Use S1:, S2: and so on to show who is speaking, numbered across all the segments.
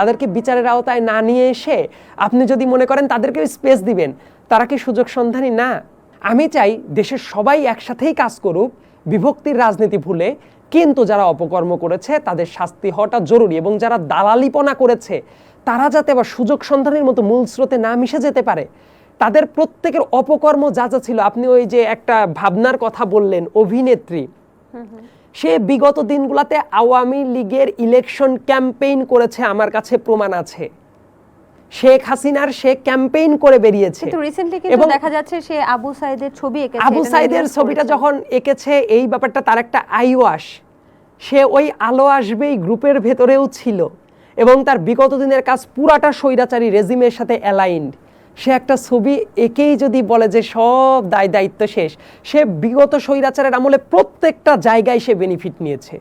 S1: তাদেরকে বিচারের আওতায় না নিয়ে এসে আপনি যদি মনে করেন তাদেরকে স্পেস দিবেন, তারা কি সুযোগ সন্ধানী না? আমি চাই দেশের সবাই একসাথেই কাজ করুক, বিভক্তির রাজনীতি ভুলে, কিন্তু যারা অপকর্ম করেছে তাদের শাস্তি হওয়াটা জরুরি, এবং যারা দালালিপনা করেছে তারা যাতে আবার সুযোগ সন্ধানের মতো মূল স্রোতে না মিশে যেতে পারে। তাদের প্রত্যেকের অপকর্ম যা যা ছিল, আপনি ওই যে একটা ভাবনার কথা বললেন, অভিনেত্রী, সে বিগত দিনগুলোতে আওয়ামী লীগের ইলেকশন ক্যাম্পেইন করেছে, আমার কাছে প্রমাণ আছে। শেখ হাসিনার সে ক্যাম্পেইন করে বেরিয়েছে,
S2: কিন্তু রিসেন্টলি কিন্তু দেখা যাচ্ছে সে আবু সাইদের ছবি এঁকেছে।
S1: আবু সাইদের ছবিটা যখন এঁকেছে, এই ব্যাপারটা তার একটা আইওয়াশ, সে ওই আলো আসবে এই গ্রুপের ভেতরেও ছিল, এবং তার বিগত দিনের কাজ পুরাটা স্বৈরাচারী রেজিমের সাথে অ্যালাইন্ড। সে একটা ছবি একেই যদি বলে যে সব দায়িত্ব শেষ, সে বিগত স্বৈরাচারের আমলে প্রত্যেকটা জায়গায় সে বেনিফিট নিয়েছে।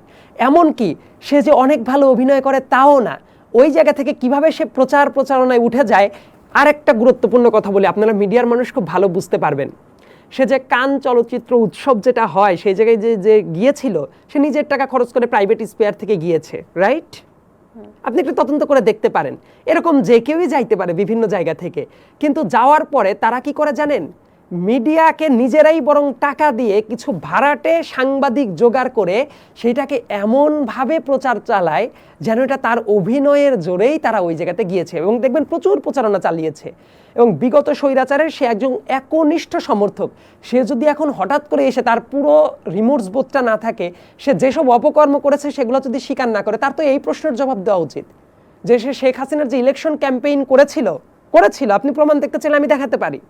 S1: এমনকি সে যে অনেক ভালো অভিনয় করে তাও না, ওই জায়গা থেকে কিভাবে সে প্রচারণায় উঠে যায়। আর একটা গুরুত্বপূর্ণ কথা বলি, আপনারা মিডিয়ার মানুষ খুব ভালো বুঝতে পারবেন। সে যে কান চলচ্চিত্র উৎসব যেটা হয় সেই জায়গায় যে গিয়েছিল, সে নিজের টাকা খরচ করে প্রাইভেট স্পেয়ার থেকে গিয়েছে, রাইট? আপনি একটু তদন্ত করে দেখতে পারেন, এরকম যে কেউই যাইতে পারে বিভিন্ন জায়গা থেকে। কিন্তু যাওয়ার পরে তারা কি করে জানেন? মিডিয়াকে নিজেরাই বরং টাকা দিয়ে কিছু ভাড়াটে সাংবাদিক জোগাড় করে সেইটাকে এমনভাবে প্রচার চালায় যেন এটা তার অভিনয়ের জোরেই তারা ওই জায়গাতে গিয়েছে, এবং দেখবেন প্রচুর প্রচারণা চালিয়েছে। এবং বিগত স্বৈরাচারের সে একজন একনিষ্ঠ সমর্থক। সে যদি এখন হঠাৎ করে এসে তার পুরো রিমোর্স বোধটা না থাকে, সে যেসব অপকর্ম করেছে সেগুলো যদি স্বীকার না করে, তার তো এই প্রশ্নের জবাব দেওয়া উচিত যে সে শেখ হাসিনার যে ইলেকশন ক্যাম্পেইন করেছিল, আপনি প্রমাণ দেখতে চাইলে আমি দেখাতে পারি।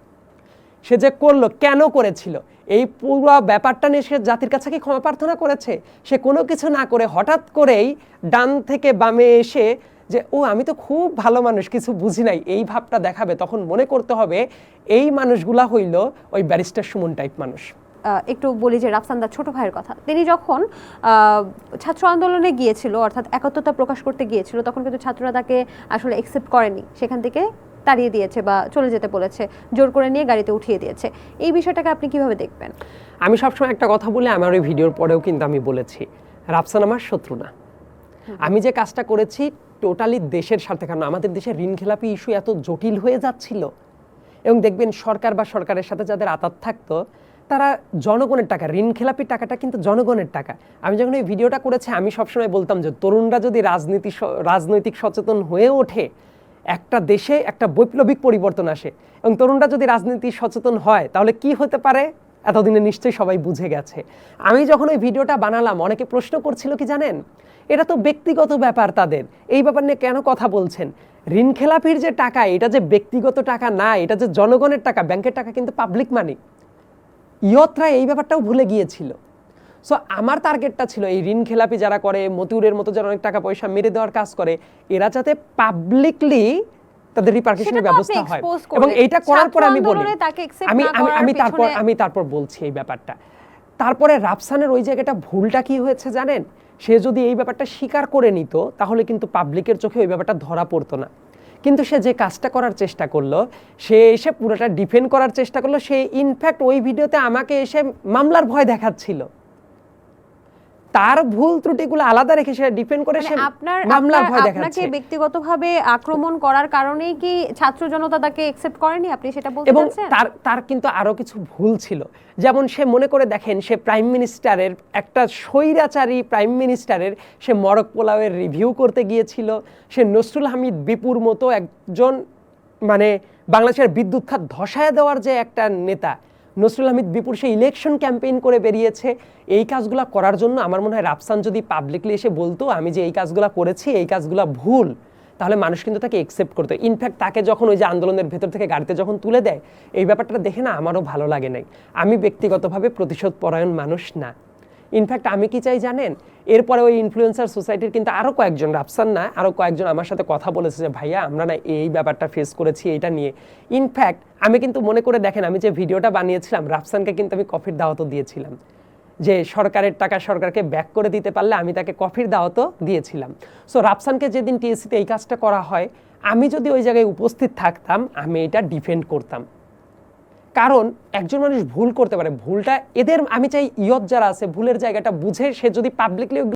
S1: সে যে করলো, কেন করেছিল, এই পুরো ব্যাপারটা নিয়ে সে জাতির কাছে কি ক্ষমা প্রার্থনা করেছে? সে কোনো কিছু না করে হঠাৎ করেই ডান থেকে বামে এসে যে আমি তো খুব ভালো মানুষ, কিছু বুঝি নাই, এই ভাবটা দেখাবে। তখন মনে করতে হবে এই মানুষগুলা হইল ওই ব্যারিস্টার সুমন টাইপ মানুষ।
S2: একটু বলি যে রাফসানদার ছোট ভাইয়ের কথা, তিনি যখন ছাত্র আন্দোলনে গিয়েছিল, অর্থাৎ একাত্মতা প্রকাশ করতে গিয়েছিল, তখন কিন্তু ছাত্ররা তাকে আসলে অ্যাকসেপ্ট করেনি, সেখান থেকে তাড়িয়ে দিয়েছে বা চলে যেতে বলেছে, জোর করে নিয়ে গাড়িতে উঠিয়ে দিয়েছে। এই বিষয়টাকে আপনি কিভাবে দেখবেন?
S1: আমি সবসময় একটা কথা বলে, আমার ওই ভিডিওর পরেও কিন্তু আমি বলেছি, রাফসান আমার শত্রু না। আমি যে কাজটা করেছি টোটালি দেশের স্বার্থে, কারণ আমাদের দেশের ঋণ খেলাপি ইস্যু এত জটিল হয়ে যাচ্ছিল, এবং দেখবেন সরকার বা সরকারের সাথে যাদের আতাত থাকতো তারা জনগণের টাকা, ঋণ খেলাপির টাকাটা কিন্তু জনগণের টাকা। আমি যখন এই ভিডিওটা করেছি আমি সবসময় বলতাম যে তরুণরা যদি রাজনৈতিক সচেতন হয়ে ওঠে, একটা দেশে একটা বৈপ্লবিক পরিবর্তন আসে। এবং তরুণরা যদি রাজনীতি সচেতন হয় তাহলে কি হতে পারে এতদিনে নিশ্চয়ই সবাই বুঝে গেছে। আমি যখন ওই ভিডিওটা বানালাম, অনেকে প্রশ্ন করছিল কি জানেন, এটা তো ব্যক্তিগত ব্যাপার তাদের, এই ব্যাপার নিয়ে কেন কথা বলছেন? ঋণ খেলাপির যে টাকা, এটা যে ব্যক্তিগত টাকা না, এটা যে জনগণের টাকা, ব্যাংকের টাকা কিন্তু পাবলিক মানি। ইয়তরা এই ব্যাপারটাও ভুলে গিয়েছিল। সো আমার টার্গেটটা ছিল এই ঋণ খেলাপি যারা করে, মতিউরের মতো যারা অনেক টাকা পয়সা মেরে দেওয়ার কাজ করে, এরা যাতে পাবলিকলি তাদের রিপার্কেশনের ব্যবস্থা হয়। এবং এইটা করার পরে আমি বলি, আমি তারপর বলছি এই ব্যাপারটা। তারপরে রাফসানের ওই জায়গাটা ভুলটা কি হয়েছে জানেন? সে যদি এই ব্যাপারটা স্বীকার করে নিত তাহলে কিন্তু পাবলিকের চোখে ওই ব্যাপারটা ধরা পড়তো না। কিন্তু সে যে কাজটা করার চেষ্টা করলো, সে এসে পুরোটা ডিফেন্ড করার চেষ্টা করলো। সে ইনফ্যাক্ট ওই ভিডিওতে আমাকে এসে মামলার ভয় দেখাচ্ছিল। তার ভুল ত্রুটিগুলো আলাদা রেখে সে ডিফেন্ড করে সে মামলার ভয় দেখাচ্ছে।
S2: আপনাকে ব্যক্তিগতভাবে আক্রমণ করার কারণেই কি ছাত্র জনতা তাকে অ্যাকসেপ্ট করেনি, আপনি সেটা বলতে চাচ্ছেন?
S1: এবং তার কিন্তু আরো কিছু ভুল ছিল। যেমন সে মনে করে দেখেন, সে প্রাইম মিনিস্টারের, একটা স্বৈরাচারী প্রাইম মিনিস্টারের সে মরক পোলাওয়ের রিভিউ করতে গিয়েছিল। সে নসরুল হামিদ বিপুর মতো একজন, মানে বাংলাদেশের বিদ্যুৎ খাত ধসায় দেওয়ার যে একটা নেতা, নসরুল হামিদ বিপুর সে ইলেকশন ক্যাম্পেইন করে বেরিয়েছে। এই কাজগুলো করার জন্য আমার মনে হয় রাফসান যদি পাবলিকলি এসে বলতো আমি যে এই কাজগুলো করেছি, এই কাজগুলো ভুল, তাহলে মানুষ কিন্তু তাকে অ্যাকসেপ্ট করতো। ইনফ্যাক্ট তাকে যখন ওই যে আন্দোলনের ভেতর থেকে গাড়িতে যখন তুলে দেয়, এই ব্যাপারটা দেখে না আমারও ভালো লাগে নাই। আমি ব্যক্তিগতভাবে প্রতিশোধ পরায়ণ মানুষ না। ইনফ্যাক্ট আমি কি চাই জানেন, এরপরে ওই ইনফ্লুয়েন্সার সোসাইটির কিন্তু আরও কয়েকজন, রাফসান না আরও কয়েকজন আমার সাথে কথা বলেছে যে ভাইয়া আমরা না এই ব্যাপারটা ফেস করেছি এটা নিয়ে। ইনফ্যাক্ট আমি কিন্তু মনে করে দেখেন, আমি যে ভিডিওটা বানিয়েছিলাম রাফসানকে কিন্তু আমি কফির দাওয়াতও দিয়েছিলাম, যে সরকারের টাকা সরকারকে ব্যাক করে দিতে পারলে আমি তাকে কফির দাওয়াতও দিয়েছিলাম। সো রাফসানকে যেদিন টিএসসিতে এই কাজটা করা হয়, আমি যদি ওই জায়গায় উপস্থিত থাকতাম আমি এটা ডিফেন্ড করতাম। কারণ একজন মানুষ ভুল করতে পারে, ভুলটা এদের, আমি চাই ইয়ত যারা আছে ভুলের জায়গাটা বুঝে সে যদি পাবলিকলি